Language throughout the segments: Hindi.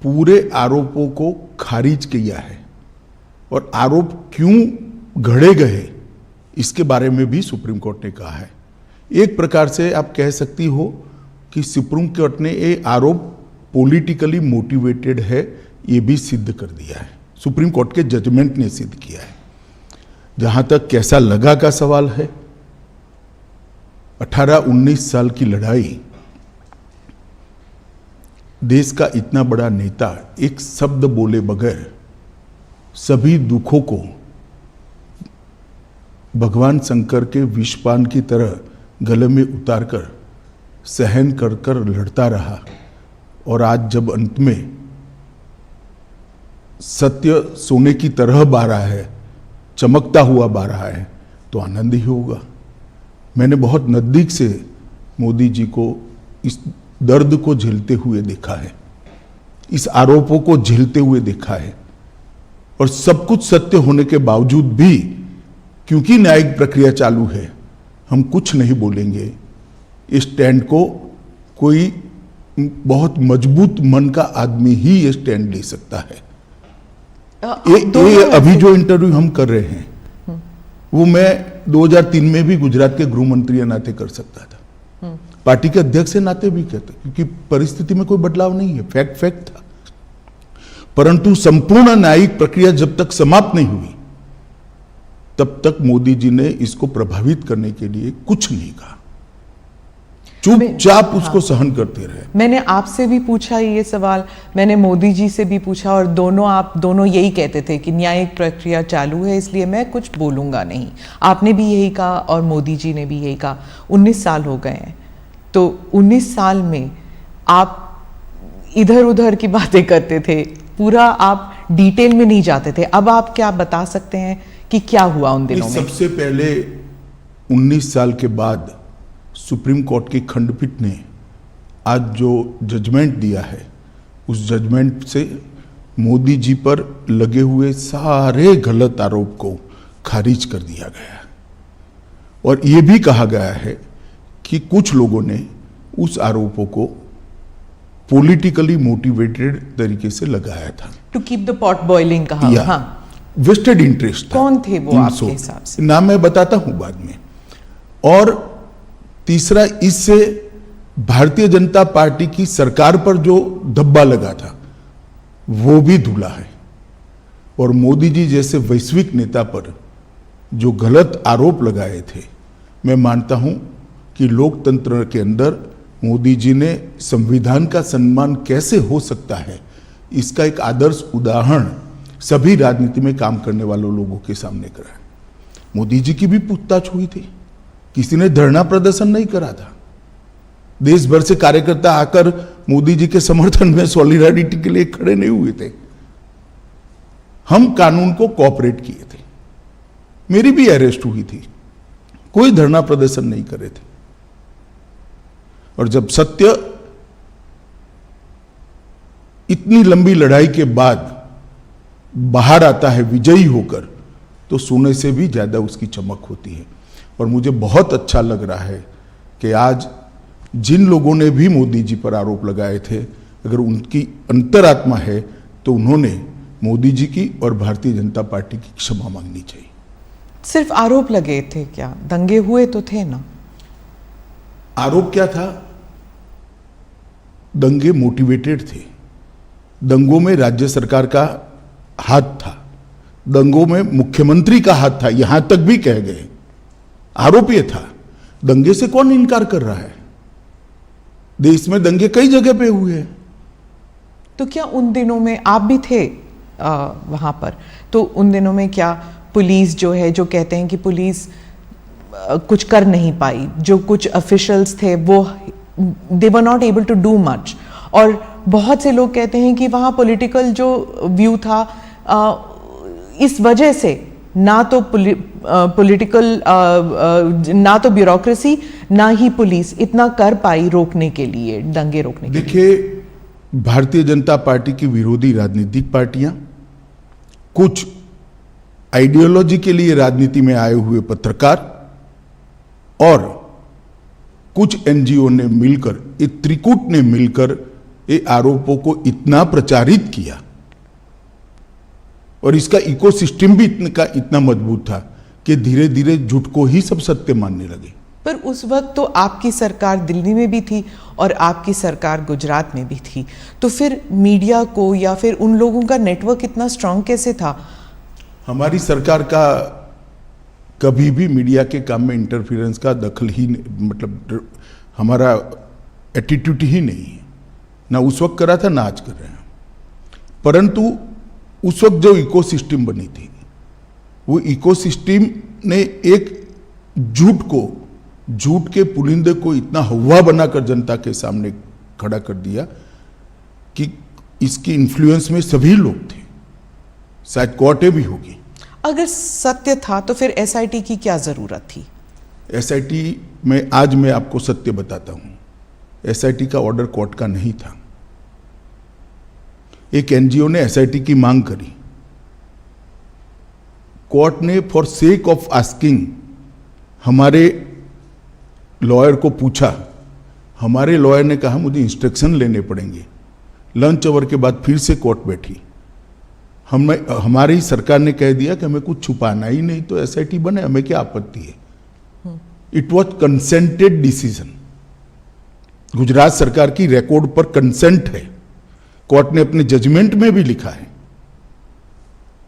पूरे आरोपों को खारिज किया है और आरोप क्यों घड़े गए इसके बारे में भी सुप्रीम कोर्ट ने कहा है। एक प्रकार से आप कह सकती हो कि सुप्रीम कोर्ट ने ये आरोप पॉलिटिकली मोटिवेटेड है, ये भी सिद्ध कर दिया है। सुप्रीम कोर्ट के जजमेंट ने सिद्ध किया है। जहां तक कैसा लगा का सवाल है, 18-19 साल की लड़ाई, देश का इतना बड़ा नेता एक शब्द बोले बगैर सभी दुखों को भगवान शंकर के विषपान की तरह गले में उतारकर सहन कर कर लड़ता रहा और आज जब अंत में सत्य सोने की तरह बह रहा है, चमकता हुआ बह रहा है, तो आनंद ही होगा। मैंने बहुत नजदीक से मोदी जी को इस दर्द को झेलते हुए देखा है, इस आरोपों को झेलते हुए देखा है, और सब कुछ सत्य होने के बावजूद भी क्योंकि न्यायिक प्रक्रिया चालू है, हम कुछ नहीं बोलेंगे। इस स्टैंड को कोई बहुत मजबूत मन का आदमी ही ये स्टैंड ले सकता है। ये अभी जो इंटरव्यू हम कर रहे हैं वो मैं 2003 में भी गुजरात के गृह मंत्री के नाते कर सकता था, पार्टी के अध्यक्ष के नाते भी कहते, क्योंकि परिस्थिति में कोई बदलाव नहीं है, फैक्ट था। परंतु संपूर्ण न्यायिक प्रक्रिया जब तक समाप्त नहीं हुई तब तक मोदी जी ने इसको प्रभावित करने के लिए कुछ नहीं कहा, चुपचाप उसको सहन करते रहे। मैंने आपसे भी पूछा ये सवाल, मैंने मोदी जी से भी पूछा, और आप दोनों यही कहते थे कि न्यायिक प्रक्रिया चालू है इसलिए मैं कुछ बोलूंगा नहीं। आपने भी यही कहा और मोदी जी ने भी यही कहा। 19 साल हो गए हैं, तो 19 साल में आप इधर उधर की बातें करते थे, पूरा आप डिटेल में नहीं जाते थे। अब आप क्या बता सकते हैं कि क्या हुआ उन दिनों में? सबसे पहले 19 साल के बाद सुप्रीम कोर्ट की खंडपीठ ने आज जो जजमेंट दिया है, उस जजमेंट से मोदी जी पर लगे हुए सारे गलत आरोप को खारिज कर दिया गया और यह भी कहा गया है कि कुछ लोगों ने उस आरोपों को पॉलिटिकली मोटिवेटेड तरीके से लगाया था, to keep the pot boiling कहा। हाँ, वेस्टेड इंटरेस्ट। कौन थे वो आपके हिसाब से? नाम मैं बताता हूं बाद में। और तीसरा, इससे भारतीय जनता पार्टी की सरकार पर जो धब्बा लगा था वो भी धुला है, और मोदी जी जैसे वैश्विक नेता पर जो गलत आरोप लगाए थे, मैं मानता हूं कि लोकतंत्र के अंदर मोदी जी ने संविधान का सम्मान कैसे हो सकता है, इसका एक आदर्श उदाहरण सभी राजनीति में काम करने वालों लोगों के सामने करा। मोदी जी की भी पूछताछ हुई थी, किसी ने धरना प्रदर्शन नहीं करा था। देश भर से कार्यकर्ता आकर मोदी जी के समर्थन में सॉलिडारिटी के लिए खड़े नहीं हुए थे। हम कानून को कोऑपरेट किए थे, मेरी भी अरेस्ट हुई थी, कोई धरना प्रदर्शन नहीं करे थे। और जब सत्य इतनी लंबी लड़ाई के बाद बाहर आता है विजयी होकर, तो सोने से भी ज्यादा उसकी चमक होती है। और मुझे बहुत अच्छा लग रहा है कि आज जिन लोगों ने भी मोदी जी पर आरोप लगाए थे, अगर उनकी अंतरात्मा है तो उन्होंने मोदी जी की और भारतीय जनता पार्टी की क्षमा मांगनी चाहिए। सिर्फ आरोप लगे थे क्या? दंगे हुए तो थे ना? आरोप क्या था? दंगे मोटिवेटेड थे। दंगों में राज्य सरकार का हाथ था, दंगों में मुख्यमंत्री का हाथ था, यहां तक भी कह गए। आरोप यह था, दंगे से कौन इनकार कर रहा है? देश में दंगे कई जगह पे हुए हैं। तो क्या उन दिनों में आप भी थे वहां पर, तो उन दिनों में क्या पुलिस जो है, जो कहते हैं कि पुलिस कुछ कर नहीं पाई, जो कुछ ऑफिशियल्स थे वो they were not able to do much, और बहुत से लोग कहते हैं कि वहाँ पॉलिटिकल जो व्यू था इस वजह से ना तो पॉलिटिकल ना तो ब्यूरोक्रेसी ना ही पुलिस इतना कर पाई रोकने के लिए, दंगे रोकने के लिए। देखिए, भारतीय जनता पार्टी की विरोधी राजनीतिक पार्टियां, कुछ आइडियोलॉजी के लिए राजनीति में आए हुए पत्रकार और कुछ एनजीओ ने मिलकर, एक त्रिकूट ने मिलकर ये आरोपों को इतना प्रचारित किया और इसका इकोसिस्टम भी इतना मजबूत था कि धीरे धीरे झूठ को ही सब सत्य मानने लगे। पर उस वक्त तो आपकी सरकार दिल्ली में भी थी और आपकी सरकार गुजरात में भी थी, तो फिर मीडिया को या फिर उन लोगों का नेटवर्क इतना स्ट्रांग कैसे था? हमारी सरकार का कभी भी मीडिया के काम में इंटरफेरेंस का दखल ही मतलब हमारा एटीट्यूड ही नहीं है, ना उस वक्त करा था ना आज कर रहे हैं। परंतु उस वक्त जो इकोसिस्टम बनी थी वो इकोसिस्टम ने एक झूठ के पुलिंदे को इतना हवा बनाकर जनता के सामने खड़ा कर दिया कि इसकी इन्फ्लुएंस में सभी लोग थे, शायद कोर्टें भी होगी। अगर सत्य था तो फिर एसआईटी की क्या जरूरत थी? एसआईटी में आज मैं आपको सत्य बताता हूं, एसआईटी का ऑर्डर कोर्ट का नहीं था। एक एनजीओ ने एसआईटी की मांग करी, कोर्ट ने फॉर सेक ऑफ आस्किंग हमारे लॉयर को पूछा, हमारे लॉयर ने कहा मुझे इंस्ट्रक्शन लेने पड़ेंगे। लंच आवर के बाद फिर से कोर्ट बैठी, हमारी सरकार ने कह दिया कि हमें कुछ छुपाना ही नहीं तो एसआईटी बने, हमें क्या आपत्ति है। It was consented decision, Gujarat सरकार की रिकॉर्ड पर कंसेंट है। कोर्ट ने अपने जजमेंट में भी लिखा है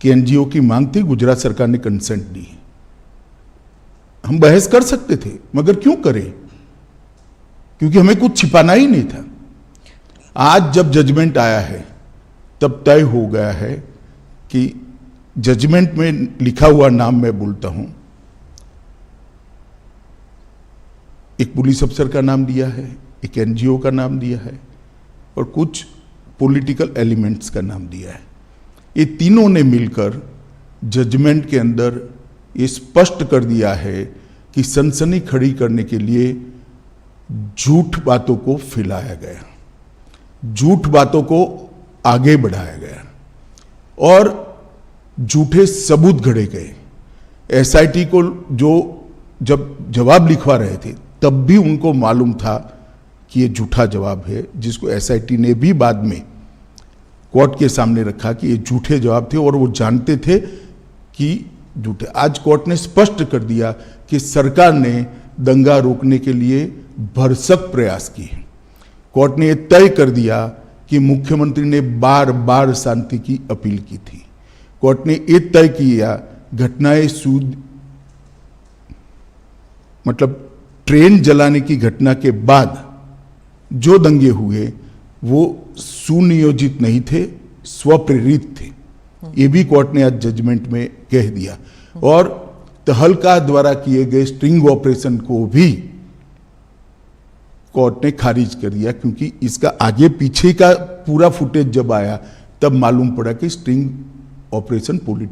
कि एनजीओ की मांग थी, गुजरात सरकार ने कंसेंट दी है। हम बहस कर सकते थे मगर क्यों करें, क्योंकि हमें कुछ छिपाना ही नहीं था। आज जब जजमेंट आया है तब तय हो गया है कि जजमेंट में लिखा हुआ नाम मैं बोलता हूं, एक पुलिस अफसर का नाम दिया है, एक एनजीओ का नाम दिया है और कुछ पॉलिटिकल एलिमेंट्स का नाम दिया है। ये तीनों ने मिलकर जजमेंट के अंदर ये स्पष्ट कर दिया है कि सनसनी खड़ी करने के लिए झूठ बातों को फैलाया गया, झूठ बातों को आगे बढ़ाया गया और झूठे सबूत गढ़े गए। एसआईटी को जो जब जवाब लिखवा रहे थे तब भी उनको मालूम था कि ये झूठा जवाब है, जिसको एसआईटी ने भी बाद में कोर्ट के सामने रखा कि ये झूठे जवाब थे और वो जानते थे कि झूठे। आज कोर्ट ने स्पष्ट कर दिया कि सरकार ने दंगा रोकने के लिए भरसक प्रयास किए। कोर्ट ने यह तय कर दिया कि मुख्यमंत्री ने बार बार शांति की अपील की थी। कोर्ट ने यह तय किया घटनाएं मतलब ट्रेन जलाने की घटना के बाद जो दंगे हुए वो सुनियोजित नहीं थे, स्वप्रेरित थे। ये भी कोर्ट ने आज जजमेंट में कह दिया और तहलका द्वारा किए गए स्ट्रिंग ऑपरेशन को भी कोर्ट ने खारिज कर दिया, क्योंकि इसका आगे पीछे का पूरा फुटेज जब आया तब मालूम पड़ा कि स्ट्रिंग ऑपरेशन पॉलिटिकल